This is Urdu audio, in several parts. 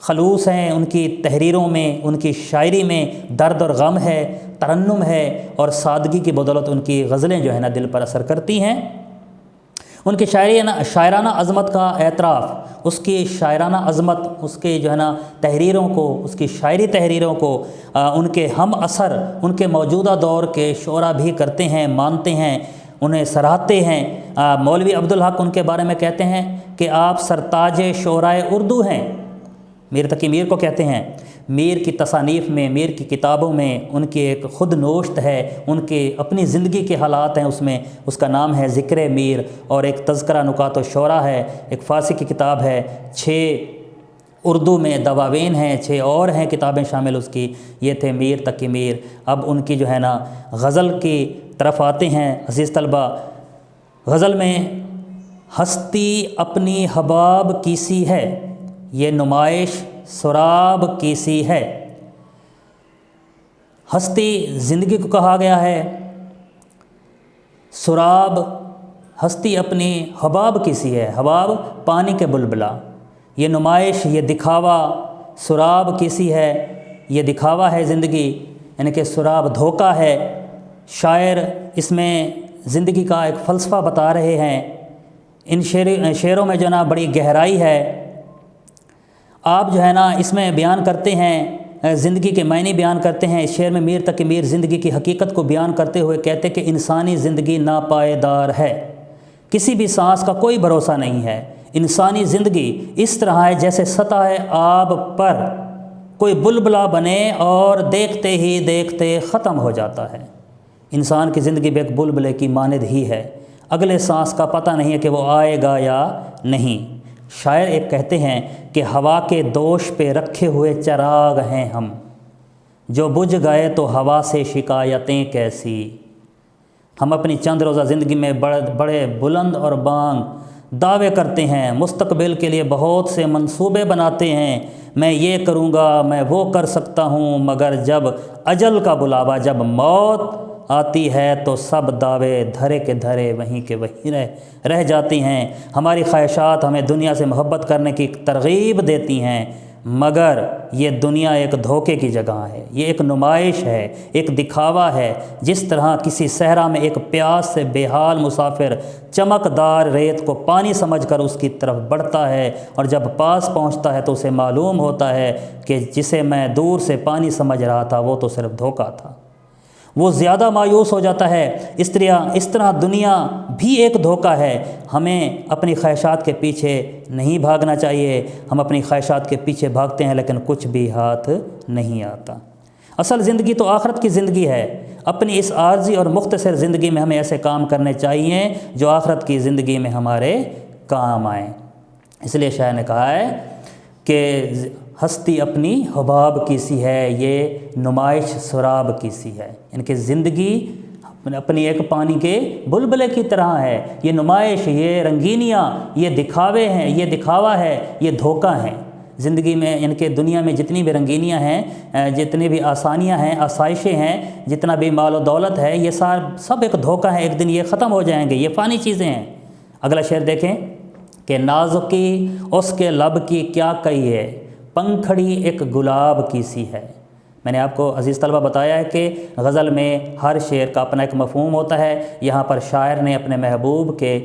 خلوص ہیں ان کی تحریروں میں، ان کی شاعری میں درد اور غم ہے، ترنم ہے، اور سادگی کی بدولت ان کی غزلیں جو ہے نا دل پر اثر کرتی ہیں۔ ان کی شاعرانہ عظمت کا اعتراف، اس کی شاعرانہ عظمت، اس کے جو ہے نا تحریروں کو، اس کی شاعری تحریروں کو ان کے ہم اثر، ان کے موجودہ دور کے شعراء بھی کرتے ہیں، مانتے ہیں، انہیں سراہتے ہیں۔ مولوی عبدالحق ان کے بارے میں کہتے ہیں کہ آپ سرتاج شعرائے اردو ہیں، میر تقی میر کو کہتے ہیں۔ میر کی تصانیف میں، میر کی کتابوں میں ان کی ایک خود نوشت ہے، ان کی اپنی زندگی کے حالات ہیں اس میں، اس کا نام ہے ذکر میر، اور ایک تذکرہ نکات الشعراء ہے، ایک فارسی کی کتاب ہے، 6 اردو میں دواوین ہیں، 6 اور ہیں کتابیں شامل اس کی۔ یہ تھے میر تقی میر۔ اب ان کی جو ہے نا غزل کی طرف آتے ہیں عزیز طلبہ۔ غزل میں ہستی اپنی حباب کی سی ہے، یہ نمائش سراب کی سی ہے۔ ہستی زندگی کو کہا گیا ہے، سراب ہستی اپنی حباب کی سی ہے، حباب پانی کے بلبلا، یہ نمائش، یہ دکھاوا سراب کی سی ہے، یہ دکھاوا ہے زندگی، یعنی کہ سراب دھوکہ ہے۔ شاعر اس میں زندگی کا ایک فلسفہ بتا رہے ہیں۔ ان شعروں میں جو نا بڑی گہرائی ہے۔ آپ جو ہے نا اس میں بیان کرتے ہیں، زندگی کے معنی بیان کرتے ہیں۔ اس شعر میں میر تقی میر زندگی کی حقیقت کو بیان کرتے ہوئے کہتے کہ انسانی زندگی ناپائیدار ہے، کسی بھی سانس کا کوئی بھروسہ نہیں ہے۔ انسانی زندگی اس طرح ہے جیسے سطح آب پر کوئی بلبلا بنے اور دیکھتے ہی دیکھتے ختم ہو جاتا ہے۔ انسان کی زندگی بھی ایک بلبلے کی مانند ہی ہے، اگلے سانس کا پتہ نہیں ہے کہ وہ آئے گا یا نہیں۔ شاعر ایک کہتے ہیں کہ ہوا کے دوش پہ رکھے ہوئے چراغ ہیں ہم، جو بجھ گئے تو ہوا سے شکایتیں کیسی۔ ہم اپنی چند روزہ زندگی میں بڑے بلند اور بانگ دعوے کرتے ہیں، مستقبل کے لیے بہت سے منصوبے بناتے ہیں، میں یہ کروں گا، میں وہ کر سکتا ہوں، مگر جب اجل کا بلاوا، جب موت آتی ہے تو سب دعوے دھرے کے دھرے وہیں کے وہیں رہ جاتی ہیں۔ ہماری خواہشات ہمیں دنیا سے محبت کرنے کی ترغیب دیتی ہیں، مگر یہ دنیا ایک دھوکے کی جگہ ہے، یہ ایک نمائش ہے، ایک دکھاوا ہے۔ جس طرح کسی صحرا میں ایک پیاس سے بے حال مسافر چمکدار ریت کو پانی سمجھ کر اس کی طرف بڑھتا ہے، اور جب پاس پہنچتا ہے تو اسے معلوم ہوتا ہے کہ جسے میں دور سے پانی سمجھ رہا تھا وہ تو صرف دھوکہ تھا، وہ زیادہ مایوس ہو جاتا ہے۔ اس طرح دنیا بھی ایک دھوکہ ہے۔ ہمیں اپنی خواہشات کے پیچھے نہیں بھاگنا چاہیے۔ ہم اپنی خواہشات کے پیچھے بھاگتے ہیں لیکن کچھ بھی ہاتھ نہیں آتا۔ اصل زندگی تو آخرت کی زندگی ہے۔ اپنی اس عارضی اور مختصر زندگی میں ہمیں ایسے کام کرنے چاہیے جو آخرت کی زندگی میں ہمارے کام آئیں۔ اس لیے شاعر نے کہا ہے کہ ہستی اپنی حباب کی سی ہے، یہ نمائش سراب کی سی ہے، یعنی کہ زندگی اپنی ایک پانی کے بلبلے کی طرح ہے۔ یہ نمائش، یہ رنگینیاں، یہ دکھاوے ہیں، یہ دکھاوا ہے، یہ دھوکہ ہیں۔ زندگی میں یعنی کہ دنیا میں جتنی بھی رنگینیاں ہیں، جتنی بھی آسانیاں ہیں، آسائشیں ہیں، جتنا بھی مال و دولت ہے، یہ سب ایک دھوکہ ہے۔ ایک دن یہ ختم ہو جائیں گے، یہ فانی چیزیں ہیں۔ اگلا شعر دیکھیں کہ نازکی اس کے لب کی کیا کہیے، پنکھڑی ایک گلاب کی سی ہے۔ میں نے آپ کو عزیز طلبہ بتایا ہے کہ غزل میں ہر شعر کا اپنا ایک مفہوم ہوتا ہے۔ یہاں پر شاعر نے اپنے محبوب کے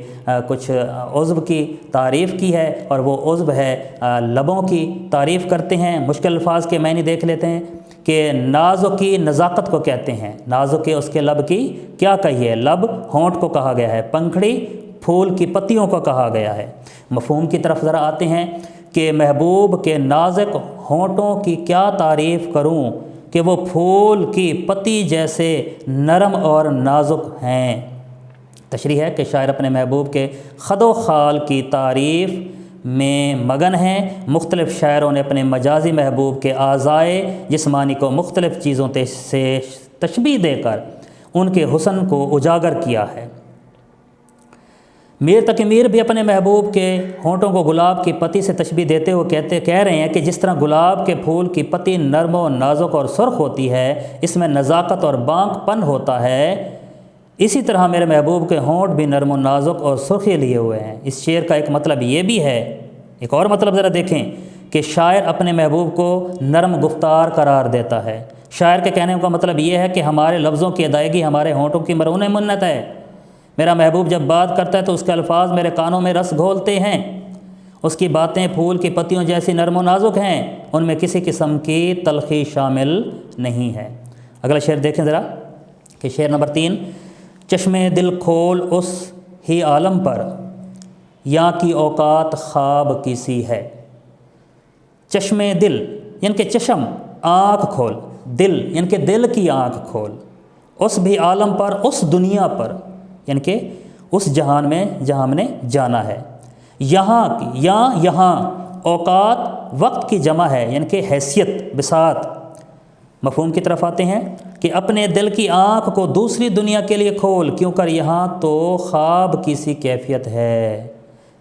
کچھ عضو کی تعریف کی ہے، اور وہ عضو ہے لبوں کی تعریف کرتے ہیں۔ مشکل الفاظ کے معنی دیکھ لیتے ہیں کہ نازو کی نزاکت کو کہتے ہیں، نازو کے اس کے لب کی کیا کہیے، لب ہونٹ کو کہا گیا ہے، پنکھڑی پھول کی پتیوں کو کہا گیا ہے۔ مفہوم کی طرف ذرا آتے ہیں کہ محبوب کے نازک ہونٹوں کی کیا تعریف کروں کہ وہ پھول کی پتی جیسے نرم اور نازک ہیں۔ تشریح ہے کہ شاعر اپنے محبوب کے خد و خال کی تعریف میں مگن ہیں۔ مختلف شاعروں نے اپنے مجازی محبوب کے اعضائے جسمانی کو مختلف چیزوں سے تشبیہ دے کر ان کے حسن کو اجاگر کیا ہے۔ میر تقی میر بھی اپنے محبوب کے ہونٹوں کو گلاب کی پتی سے تشبیہ دیتے ہوئے کہہ رہے ہیں کہ جس طرح گلاب کے پھول کی پتی نرم و نازک اور سرخ ہوتی ہے، اس میں نزاکت اور بانک پن ہوتا ہے، اسی طرح میرے محبوب کے ہونٹ بھی نرم و نازک اور سرخی لیے ہوئے ہیں۔ اس شعر کا ایک مطلب یہ بھی ہے، ایک اور مطلب ذرا دیکھیں کہ شاعر اپنے محبوب کو نرم گفتار قرار دیتا ہے۔ شاعر کے کہنے کا مطلب یہ ہے کہ ہمارے لفظوں کی ادائیگی ہمارے ہونٹوں کی مرہون منت ہے۔ میرا محبوب جب بات کرتا ہے تو اس کے الفاظ میرے کانوں میں رس گھولتے ہیں، اس کی باتیں پھول کی پتیوں جیسی نرم و نازک ہیں، ان میں کسی قسم کی تلخی شامل نہیں ہے۔ اگلا شعر دیکھیں ذرا کہ شعر نمبر 3، چشمے دل کھول اس ہی عالم پر، یہاں کی اوقات خواب کی سی ہے۔ چشمے دل یعنی کہ چشم، آنکھ کھول، دل یعنی کہ دل کی آنکھ کھول، اس بھی عالم پر، اس دنیا پر یعنی کہ اس جہان میں جہاں ہم نے جانا ہے۔ یہاں کی یہاں اوقات وقت کی جمع ہے یعنی کہ حیثیت، بساط۔ مفہوم کی طرف آتے ہیں کہ اپنے دل کی آنکھ کو دوسری دنیا کے لیے کھول، کیوں کر یہاں تو خواب کی سی کیفیت ہے۔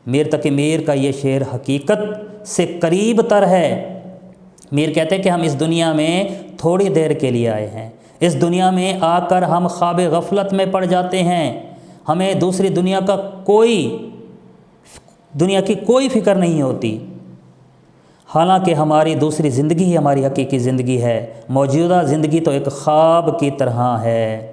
میر تقی میر کا یہ شعر حقیقت سے قریب تر ہے۔ میر کہتے ہیں کہ ہم اس دنیا میں تھوڑی دیر کے لیے آئے ہیں، اس دنیا میں آ کر ہم خواب غفلت میں پڑ جاتے ہیں، ہمیں دوسری دنیا کی کوئی فکر نہیں ہوتی، حالانکہ ہماری دوسری زندگی ہی ہماری حقیقی زندگی ہے۔ موجودہ زندگی تو ایک خواب کی طرح ہے۔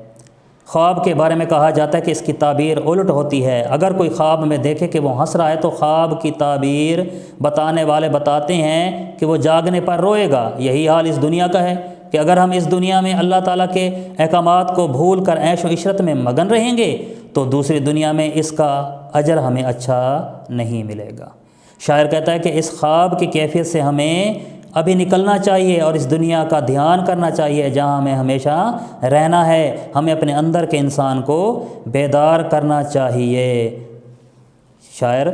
خواب کے بارے میں کہا جاتا ہے کہ اس کی تعبیر الٹ ہوتی ہے۔ اگر کوئی خواب میں دیکھے کہ وہ ہنس رہا ہے تو خواب کی تعبیر بتانے والے بتاتے ہیں کہ وہ جاگنے پر روئے گا۔ یہی حال اس دنیا کا ہے کہ اگر ہم اس دنیا میں اللہ تعالیٰ کے احکامات کو بھول کر عیش و عشرت میں مگن رہیں گے تو دوسری دنیا میں اس کا اجر ہمیں اچھا نہیں ملے گا۔ شاعر کہتا ہے کہ اس خواب کی کیفیت سے ہمیں ابھی نکلنا چاہیے اور اس دنیا کا دھیان کرنا چاہیے جہاں ہمیں ہمیشہ رہنا ہے۔ ہمیں اپنے اندر کے انسان کو بیدار کرنا چاہیے۔ شاعر،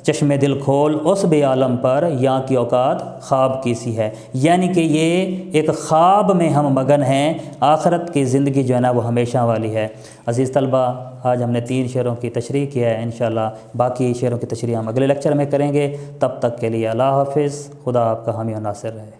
چشم دل کھول اس بھی عالم پر، یہاں کی اوقات خواب کی سی ہے، یعنی کہ یہ ایک خواب میں ہم مگن ہیں، آخرت کی زندگی جو ہے نا وہ ہمیشہ والی ہے۔ عزیز طلبہ، آج ہم نے 3 شعروں کی تشریح کیا ہے، انشاءاللہ باقی شعروں کی تشریح ہم اگلے لیکچر میں کریں گے۔ تب تک کے لیے اللہ حافظ، خدا آپ کا حامی و ناصر رہے۔